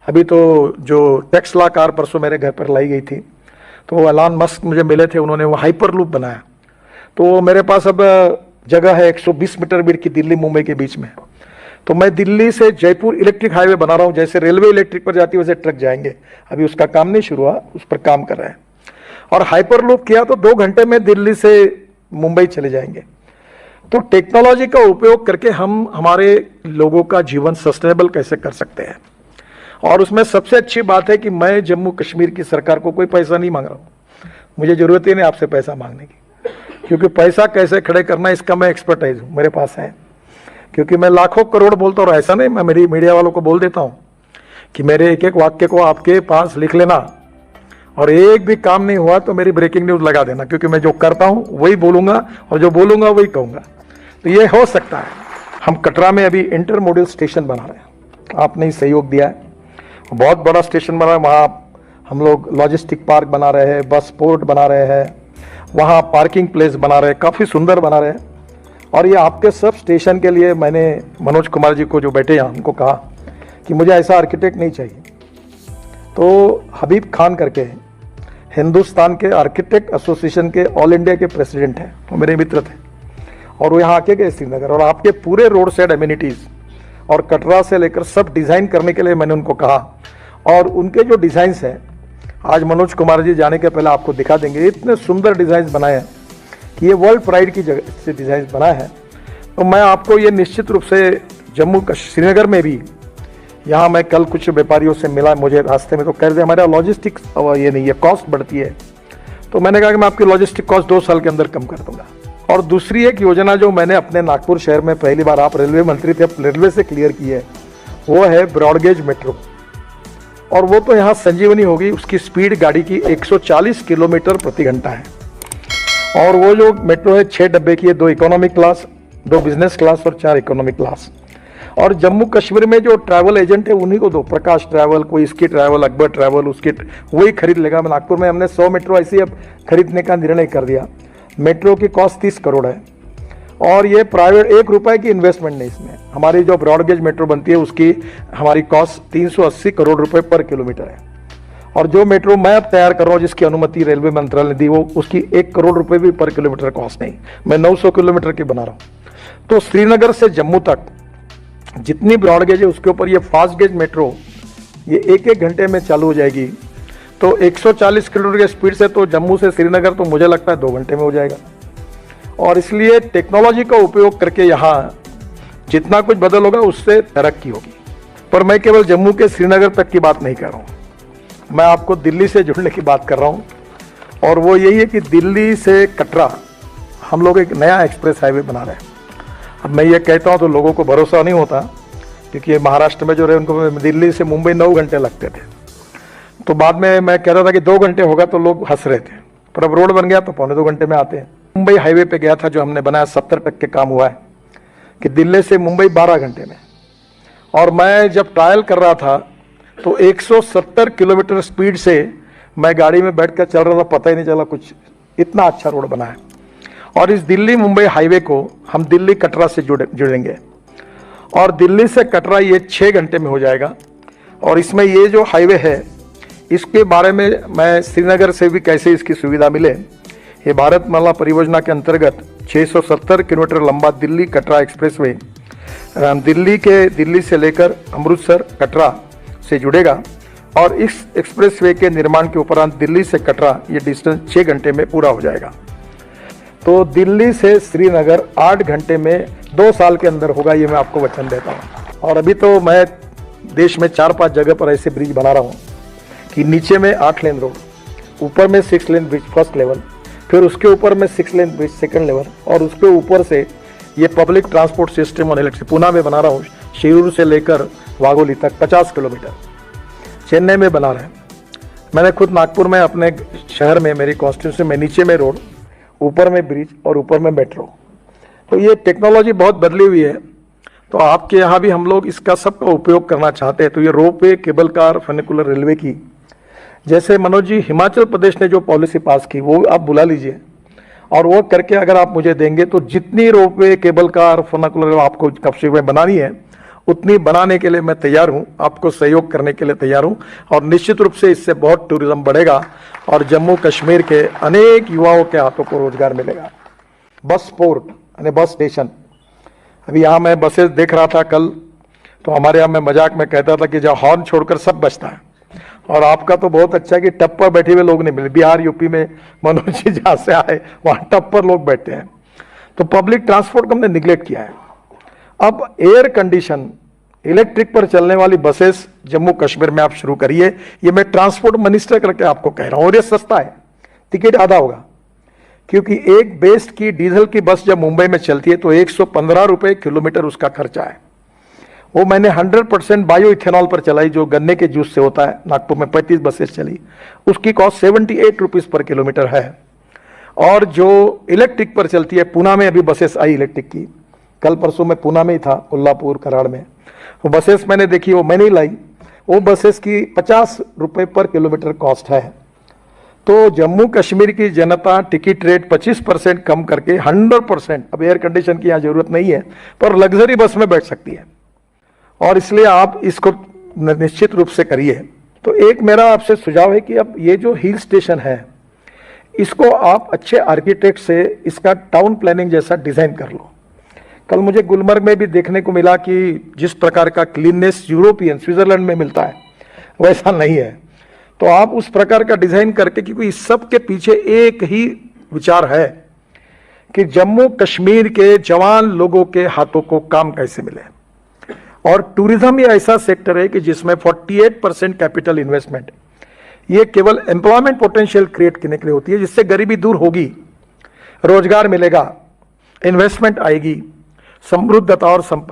अभी तो जो टेस्ला कार परसों मेरे घर पर लाई गई थी, तो वो एलन मस्क मुझे मिले थे, उन्होंने वो हाइपर लूप बनाया। तो मेरे पास अब जगह है 120 मीटर बीच की दिल्ली मुंबई के बीच में। तो मैं दिल्ली से जयपुर इलेक्ट्रिक हाईवे बना रहा हूँ, जैसे रेलवे इलेक्ट्रिक पर जाती है वैसे ट्रक जाएंगे। अभी उसका काम नहीं शुरू हुआ, उस पर काम कर रहे हैं। और हाइपर लूप किया तो 2 घंटे में दिल्ली से मुंबई चले जाएंगे। तो टेक्नोलॉजी का उपयोग करके हम हमारे लोगों का जीवन सस्टेनेबल कैसे कर सकते हैं। और उसमें सबसे अच्छी बात है कि मैं जम्मू कश्मीर की सरकार को कोई पैसा नहीं मांग रहा हूँ, मुझे जरूरत ही नहीं आपसे पैसा मांगने की, क्योंकि पैसा कैसे खड़े करना इसका मैं एक्सपर्टाइज हूँ, मेरे पास है। क्योंकि मैं लाखों करोड़ बोलता हूँ, ऐसा नहीं मैं मेरी मीडिया वालों को बोल देता हूँ कि मेरे एक एक वाक्य को आपके पास लिख लेना, और एक भी काम नहीं हुआ तो मेरी ब्रेकिंग न्यूज लगा देना, क्योंकि मैं जो करता हूँ वही बोलूँगा और जो बोलूँगा वही कहूँगा। तो ये हो सकता है। हम कटरा में अभी इंटर मॉडल स्टेशन बना रहे हैं, आपने ही सहयोग दिया है, बहुत बड़ा स्टेशन बना है। वहाँ हम लोग लॉजिस्टिक पार्क बना रहे हैं, बस पोर्ट बना रहे हैं, वहाँ पार्किंग प्लेस बना रहे हैं, काफ़ी सुंदर बना रहे हैं। और ये आपके सब स्टेशन के लिए मैंने मनोज कुमार जी को जो बैठे हैं उनको कहा कि मुझे ऐसा आर्किटेक्ट नहीं चाहिए। तो हबीब खान करके हिंदुस्तान के आर्किटेक्ट एसोसिएशन के ऑल इंडिया के प्रेसिडेंट हैं, वो मेरे मित्र थे, और वो यहाँ आके गए श्रीनगर, और आपके पूरे रोड साइड एमिनिटीज़ और कटरा से लेकर सब डिज़ाइन करने के लिए मैंने उनको कहा। और उनके जो डिज़ाइंस हैं आज मनोज कुमार जी जाने के पहले आपको दिखा देंगे, इतने सुंदर डिज़ाइंस बनाए हैं कि ये वर्ल्ड प्राइड की जगह से डिज़ाइन बनाए हैं। तो मैं आपको ये निश्चित रूप से जम्मू श्रीनगर में भी, यहाँ मैं कल कुछ व्यापारियों से मिला, मुझे रास्ते में तो कह रहे थे हमारा लॉजिस्टिक्स ये नहीं है, कॉस्ट बढ़ती है। तो मैंने कहा कि मैं आपकी लॉजिस्टिक कॉस्ट 2 साल के अंदर कम कर दूंगा। और दूसरी एक योजना जो मैंने अपने नागपुर शहर में पहली बार, आप रेलवे मंत्री थे, रेलवे से क्लियर की है, वो है ब्रॉडगेज मेट्रो। और वो तो यहाँ संजीवनी होगी, उसकी स्पीड गाड़ी की 140 किलोमीटर प्रति घंटा है। और वो जो मेट्रो है 6 डब्बे की है, 2 इकोनॉमिक क्लास, 2 बिजनेस क्लास और 4 इकोनॉमिक क्लास। और जम्मू कश्मीर में जो ट्रैवल एजेंट है उन्हीं को दो, प्रकाश ट्रैवल, कोई इसकी ट्रैवल, अकबर ट्रैवल, उसकी वही खरीद लेगा। नागपुर में हमने 100 मेट्रो ऐसी अब खरीदने का निर्णय कर दिया। मेट्रो की कॉस्ट 30 करोड़ है, और ये प्राइवेट 1 रुपए की इन्वेस्टमेंट नहीं इसमें। हमारी जो ब्रॉडगेज मेट्रो बनती है उसकी हमारी कॉस्ट 380 करोड़ रुपए पर किलोमीटर है। और जो मेट्रो मैं अब तैयार कर रहा हूँ, जिसकी अनुमति रेलवे मंत्रालय ने दी, वो उसकी 1 करोड़ रुपए भी पर किलोमीटर कॉस्ट नहीं, मैं 900 किलोमीटर की बना रहा हूँ। तो श्रीनगर से जम्मू तक जितनी ब्रॉडगेज है उसके ऊपर ये फास्ट गेज मेट्रो ये 1-1 घंटे में चालू हो जाएगी। तो 140 किलोमीटर की स्पीड से तो जम्मू से श्रीनगर तो मुझे लगता है 2 घंटे में हो जाएगा। और इसलिए टेक्नोलॉजी का उपयोग करके यहाँ जितना कुछ बदल होगा उससे तरक्की होगी। पर मैं केवल जम्मू के श्रीनगर तक की बात नहीं कर रहा हूँ, मैं आपको दिल्ली से जुड़ने की बात कर रहा हूँ। और वो यही है कि दिल्ली से कटरा हम लोग एक नया एक्सप्रेस हाईवे बना रहे हैं। अब मैं ये कहता हूँ तो लोगों को भरोसा नहीं होता, क्योंकि महाराष्ट्र में जो रहे उनको दिल्ली से मुंबई 9 घंटे लगते थे। तो बाद में मैं कह रहा था कि 2 घंटे होगा तो लोग हंस रहे थे, पर अब रोड बन गया तो 1.25-2 घंटे में आते हैं। मुंबई हाईवे पे गया था जो हमने बनाया, 70% काम हुआ है कि दिल्ली से मुंबई 12 घंटे में। और मैं जब ट्रायल कर रहा था तो 170 किलोमीटर स्पीड से मैं गाड़ी में बैठ कर चल रहा था, पता ही नहीं चला कुछ, इतना अच्छा रोड बना है। और इस दिल्ली मुंबई हाईवे को हम दिल्ली कटरा से जुड़ेंगे, और दिल्ली से कटरा ये 6 घंटे में हो जाएगा। और इसमें ये जो हाईवे है इसके बारे में मैं श्रीनगर से भी कैसे इसकी सुविधा मिले, ये भारतमाला परियोजना के अंतर्गत 670 किलोमीटर लंबा दिल्ली कटरा एक्सप्रेसवे दिल्ली से लेकर अमृतसर कटरा से जुड़ेगा। और इस एक्सप्रेसवे के निर्माण के उपरांत दिल्ली से कटरा ये डिस्टेंस 6 घंटे में पूरा हो जाएगा। तो दिल्ली से श्रीनगर 8 घंटे में 2 साल के अंदर होगा, ये मैं आपको वचन देता हूँ। और अभी तो मैं देश में 4-5 जगह पर ऐसे ब्रिज बना रहा हूँ कि नीचे में 8 लेन रोड, ऊपर में 6 लेन ब्रिज फर्स्ट लेवल, फिर उसके ऊपर में 6 लेन ब्रिज सेकंड लेवल, और उसके ऊपर से ये पब्लिक ट्रांसपोर्ट सिस्टम और इलेक्ट्रिक। पुणे में बना रहा हूँ, शिरूर से लेकर वाघोली तक 50 किलोमीटर, चेन्नई में बना रहे हैं। मैंने खुद नागपुर में अपने शहर में, मेरी कॉन्स्टिट्यूंसी में, नीचे में रोड, ऊपर में ब्रिज और ऊपर में मेट्रो। तो ये टेक्नोलॉजी बहुत बदली हुई है। तो आपके यहाँ भी हम लोग इसका सबका उपयोग करना चाहते हैं। तो ये ropeway, cable car, funicular railway की, जैसे मनोज जी हिमाचल प्रदेश ने जो पॉलिसी पास की वो आप बुला लीजिए, और वो करके अगर आप मुझे देंगे तो जितनी रोपवे, केबल कार, फनिकुलर आपको कब से बनानी है उतनी बनाने के लिए मैं तैयार हूं, आपको सहयोग करने के लिए तैयार हूं। और निश्चित रूप से इससे बहुत टूरिज्म बढ़ेगा और जम्मू कश्मीर के अनेक युवाओं के हाथों को रोजगार मिलेगा। बस पोर्ट यानी बस स्टेशन, अभी यहाँ मैं बसेस देख रहा था कल, तो हमारे यहाँ मैं मजाक में कहता था कि जहाँ हॉर्न छोड़कर सब बचता है। और आपका तो बहुत अच्छा है कि टप पर बैठे हुए लोग नहीं मिले। बिहार यूपी में मनोज जी जहाँ से आए वहाँ टप पर लोग बैठते हैं। तो पब्लिक ट्रांसपोर्ट को हमने निगलेक्ट किया है। अब एयर कंडीशन इलेक्ट्रिक पर चलने वाली बसेस जम्मू कश्मीर में आप शुरू करिए। ये मैं ट्रांसपोर्ट मिनिस्टर करके आपको कह रहा हूँ। और ये सस्ता है, टिकट आधा होगा, क्योंकि एक बेस्ट की डीजल की बस जब मुंबई में चलती है तो 115 रुपए किलोमीटर उसका खर्चा है। वो मैंने 100% बायो इथेनॉल पर चलाई, जो गन्ने के जूस से होता है। नागपुर में 35 बसेस चली, उसकी कॉस्ट 78 रुपीज पर किलोमीटर है। और जो इलेक्ट्रिक पर चलती है, पूना में अभी बसेस आई इलेक्ट्रिक की, कल परसों में पूना में ही था, कोल्हापुर कराड़ में। वो बसेस मैंने देखी, वो मैंने ही लाई। वो बसेस की 50 रुपए पर किलोमीटर कॉस्ट है। तो जम्मू कश्मीर की जनता टिकट रेट 25% कम करके 100%, अब एयर कंडीशन की यहाँ जरूरत नहीं है, पर लग्जरी बस में बैठ सकती है। और इसलिए आप इसको निश्चित रूप से करिए। तो एक मेरा आपसे सुझाव है कि अब ये जो हिल स्टेशन है, इसको आप अच्छे आर्किटेक्ट से इसका टाउन प्लानिंग जैसा डिजाइन कर लो। कल मुझे गुलमर्ग में भी देखने को मिला कि जिस प्रकार का क्लीननेस यूरोपियन स्विट्जरलैंड में मिलता है वैसा नहीं है। तो आप उस प्रकार का डिजाइन करके, क्योंकि इस सब के पीछे एक ही विचार है कि जम्मू कश्मीर के जवान लोगों के हाथों को काम कैसे मिले। और टूरिज्म ये ऐसा सेक्टर है कि जिसमें 48% कैपिटल इन्वेस्टमेंट, ये केवल एम्प्लॉयमेंट पोटेंशियल क्रिएट करने के लिए होती है, जिससे गरीबी दूर होगी, रोजगार मिलेगा, इन्वेस्टमेंट आएगी, समृद्धता और संपदा